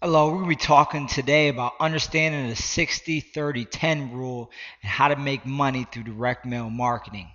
Hello, we're going to be talking today about understanding the 60/30/10 rule and how to make money through direct mail marketing.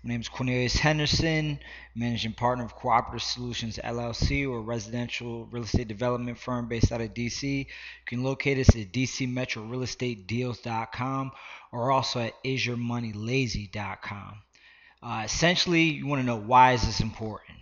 My name is Cornelius Henderson, managing partner of Cooperative Solutions LLC, or a residential real estate development firm based out of DC. You can locate us at dcmetrorealestatedeals.com or also at isyourmoneylazy.com. Essentially, you want to know, why is this important?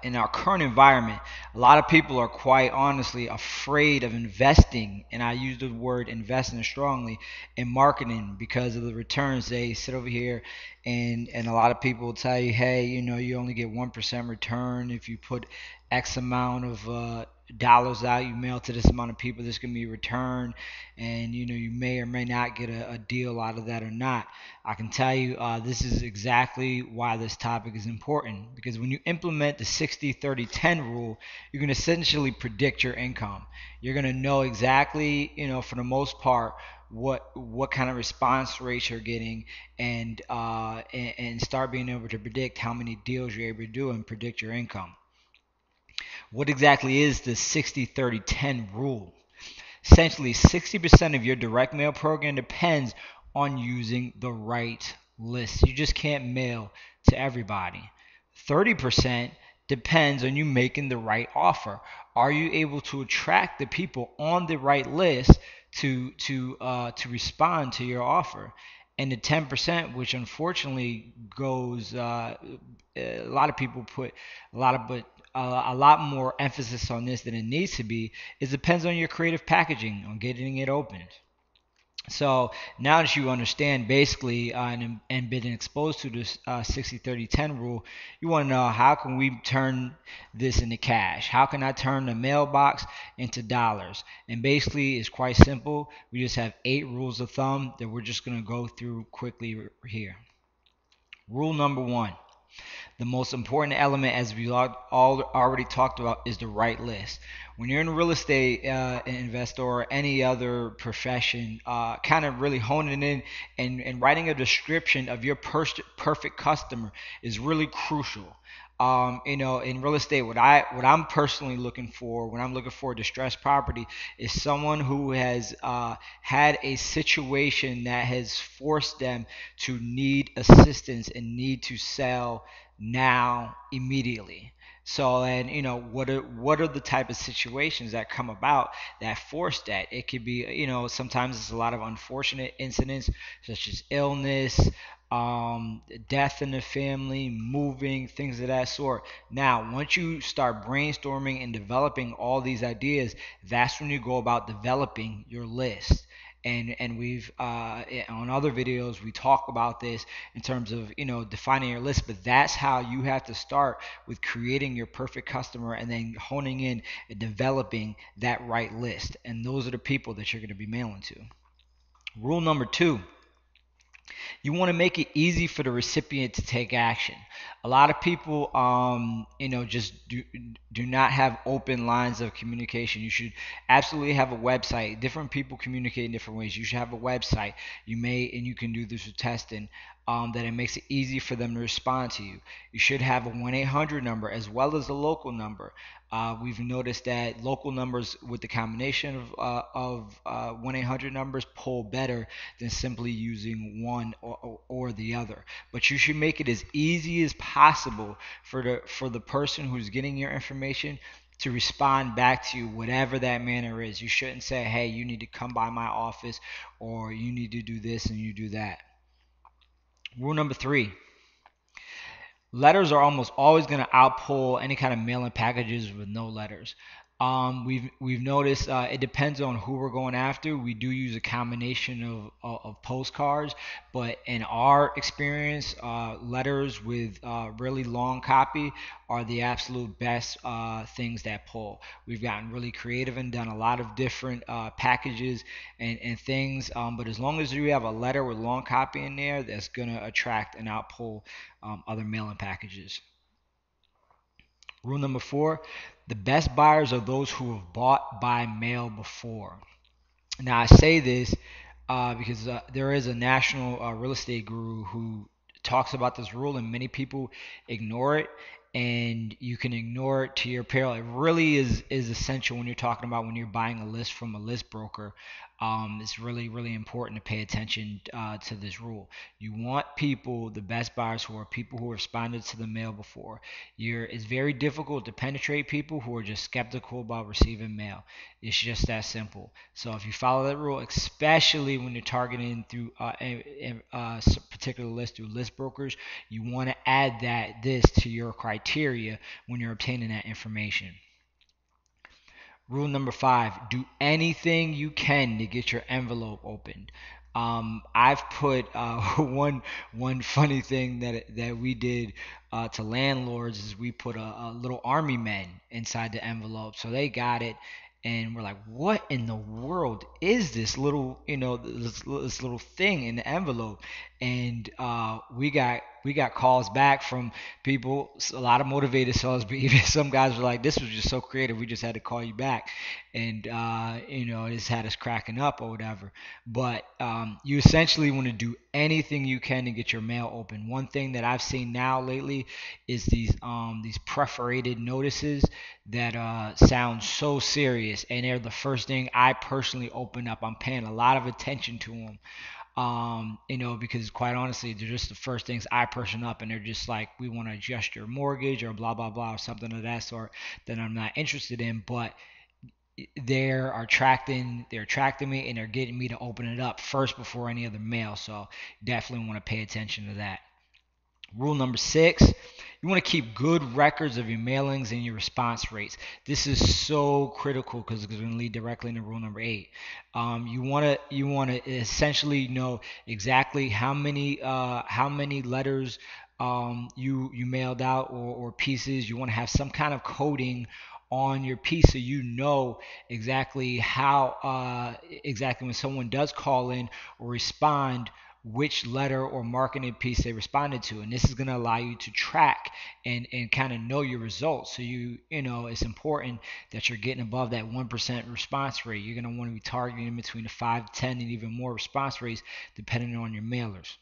In our current environment, a lot of people are quite honestly afraid of investing, and I use the word investing strongly, in marketing because of the returns. They sit over here, and a lot of people will tell you, hey, you only get 1% return if you put X amount of dollars out, you mail to this amount of people, this can be returned, and you may or may not get a deal out of that or not. I can tell you, this is exactly why this topic is important, because when you implement the 60/30/10 rule, you can essentially predict your income. You're going to know exactly, for the most part, what kind of response rates you're getting, and start being able to predict how many deals you're able to do and predict your income. What exactly is the 60/30/10 rule? Essentially, 60% of your direct mail program depends on using the right list. You just can't mail to everybody. 30% depends on you making the right offer. Are you able to attract the people on the right list to respond to your offer? And the 10%, which unfortunately goes, a lot of people put a lot more emphasis on this than it needs to be, is depends on your creative packaging, on getting it opened. So now that you understand basically, and been exposed to this 60/30/10 rule, you want to know, how can we turn this into cash? How can I turn the mailbox into dollars? And basically, it's quite simple. We just have 8 rules of thumb that we're just going to go through quickly here. Rule number one: the most important element, as we all already talked about, is the right list. When you're in a real estate investor or any other profession, kind of really honing in and writing a description of your perfect customer is really crucial. In real estate, what I'm personally looking for when I'm looking for a distressed property is someone who has had a situation that has forced them to need assistance and need to sell now, immediately. So, and what are the type of situations that come about that force that? It could be, sometimes it's a lot of unfortunate incidents such as illness, death in the family, moving, things of that sort. Now, once you start brainstorming and developing all these ideas, that's when you go about developing your list. And we've on other videos we talk about this in terms of defining your list, but that's how you have to start, with creating your perfect customer and then honing in and developing that right list, and those are the people that you're going to be mailing to. Rule number two: you want to make it easy for the recipient to take action. A lot of people, just do not have open lines of communication. You should absolutely have a website. Different people communicate in different ways. You should have a website. And you can do this with testing. That it makes it easy for them to respond to you. You should have a 1-800 number as well as a local number. We've noticed that local numbers with the combination of 1-800 numbers pull better than simply using one or the other. But you should make it as easy as possible for the person who's getting your information to respond back to you, whatever that manner is. You shouldn't say, hey, you need to come by my office, or you need to do this and you do that. Rule number three: letters are almost always going to outpull any kind of mailing packages with no letters. We've noticed, it depends on who we're going after. We do use a combination of postcards, but in our experience, letters with really long copy are the absolute best things that pull. We've gotten really creative and done a lot of different packages and things, but as long as you have a letter with long copy in there, that's going to attract and outpull other mailing packages. Rule number four: the best buyers are those who have bought by mail before. Now, I say this because there is a national real estate guru who talks about this rule, and many people ignore it. and you can ignore it to your peril. It really is essential when you're talking about when you're buying a list from a list broker. It's really, really important to pay attention to this rule. You want people, the best buyers, who are people who responded to the mail before. It's very difficult to penetrate people who are just skeptical about receiving mail. It's just that simple. So if you follow that rule, especially when you're targeting through a particular list through list brokers, you want to add this to your criteria when you're obtaining that information. Rule number 5: do anything you can to get your envelope opened. I've put one funny thing that we did to landlords is we put a little army men inside the envelope, so they got it, and we're like, what in the world is this little, this little thing in the envelope? And we got calls back from people, a lot of motivated sellers, but even some guys were like, this was just so creative, we just had to call you back. And it's had us cracking up or whatever. But you essentially want to do anything you can to get your mail open. One thing that I've seen now lately is these perforated notices that sound so serious, and they're the first thing I personally open up. I'm paying a lot of attention to them, because quite honestly, they're just the first things I person up, and they're just like, we want to adjust your mortgage or blah blah blah or something of that sort that I'm not interested in. But they're attracting me, and they're getting me to open it up first before any other mail. So definitely want to pay attention to that. Rule number 6: you want to keep good records of your mailings and your response rates. This is so critical because it's going to lead directly into rule number 8. You want to essentially know exactly how many letters you mailed out, or pieces. You want to have some kind of coding on your piece so you know exactly how exactly when someone does call in or respond, which letter or marketing piece they responded to. And this is going to allow you to track and kind of know your results. So it's important that you're getting above that 1% response rate. You're going to want to be targeting between the 5, 10, and even more response rates depending on your mailers.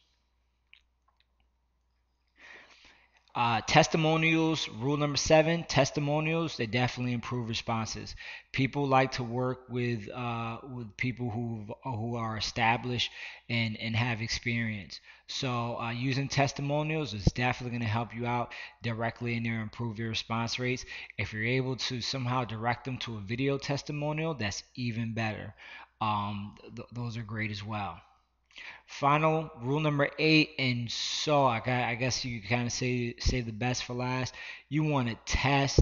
Testimonials, rule number 7: testimonials, they definitely improve responses. People like to work with people who are established and have experience. So using testimonials is definitely going to help you out directly in there, improve your response rates. If you're able to somehow direct them to a video testimonial, that's even better. Those are great as well. Final rule number 8, and so I guess you kind of say the best for last. You want to test,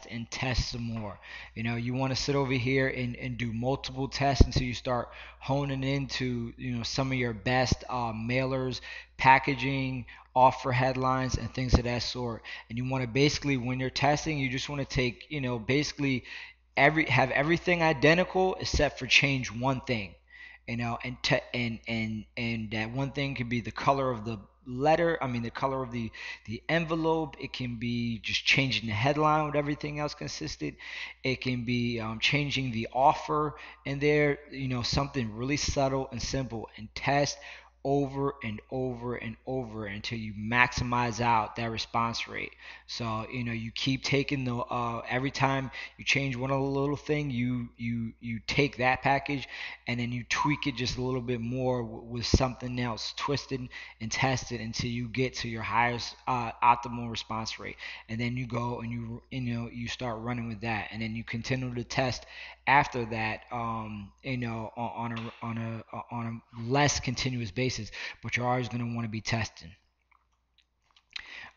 and test some more. You want to sit over here and do multiple tests until you start honing into some of your best mailers, packaging, offer headlines, and things of that sort. And you want to basically, when you're testing, you just want to take basically have everything identical except for change one thing, and that one thing could be the color of the letter, I mean the color of the envelope. It can be just changing the headline with everything else consistent. It can be changing the offer in there, something really subtle and simple, and test over and over and over until you maximize out that response rate. So you keep taking the every time you change one little thing, you take that package and then you tweak it just a little bit more with something else, twisted and tested until you get to your highest optimal response rate. And then you go and you start running with that, and then you continue to test after that, on a less continuous basis, but you're always going to want to be testing.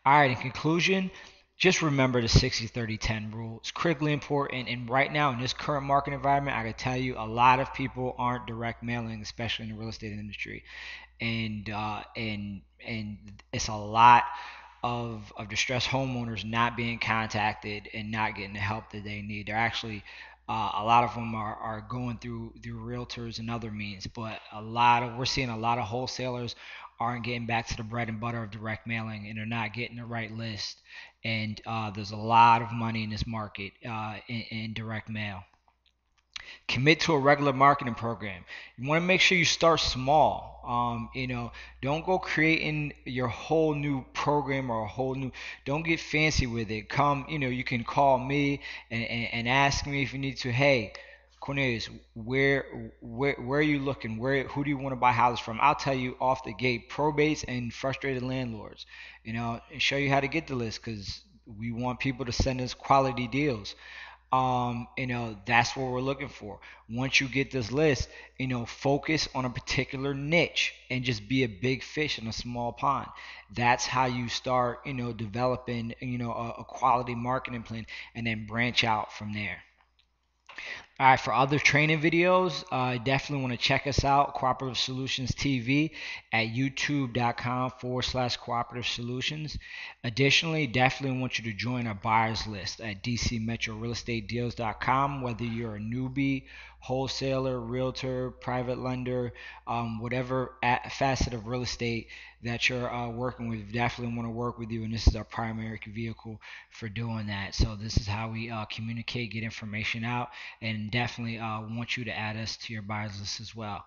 All right, in conclusion, just remember the 60-30-10 rule. It's critically important, and right now in this current market environment, I can tell you a lot of people aren't direct mailing, especially in the real estate industry, and it's a lot of distressed homeowners not being contacted and not getting the help that they need. They're actually a lot of them are going through realtors and other means, but we're seeing a lot of wholesalers aren't getting back to the bread and butter of direct mailing, and they're not getting the right list. And there's a lot of money in this market in direct mail. Commit to a regular marketing program. You want to make sure you start small. Don't go creating your whole new program or a whole new. Don't get fancy with it. Come, you can call me and ask me if you need to. Hey, Cornelius, where are you looking? Who do you want to buy houses from? I'll tell you off the gate, probates and frustrated landlords. And show you how to get the list because we want people to send us quality deals. That's what we're looking for. Once you get this list, focus on a particular niche and just be a big fish in a small pond. That's how you start, developing, a quality marketing plan and then branch out from there. All right, for other training videos, definitely want to check us out, Cooperative Solutions TV at youtube.com/cooperative solutions. Additionally, definitely want you to join our buyers list at dcmetrorealestatedeals.com, whether you're a newbie, wholesaler, realtor, private lender, whatever facet of real estate that you're working with, definitely want to work with you, and this is our primary vehicle for doing that. So this is how we communicate, get information out, and definitely want you to add us to your buyers list as well.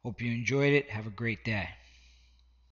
Hope you enjoyed it. Have a great day.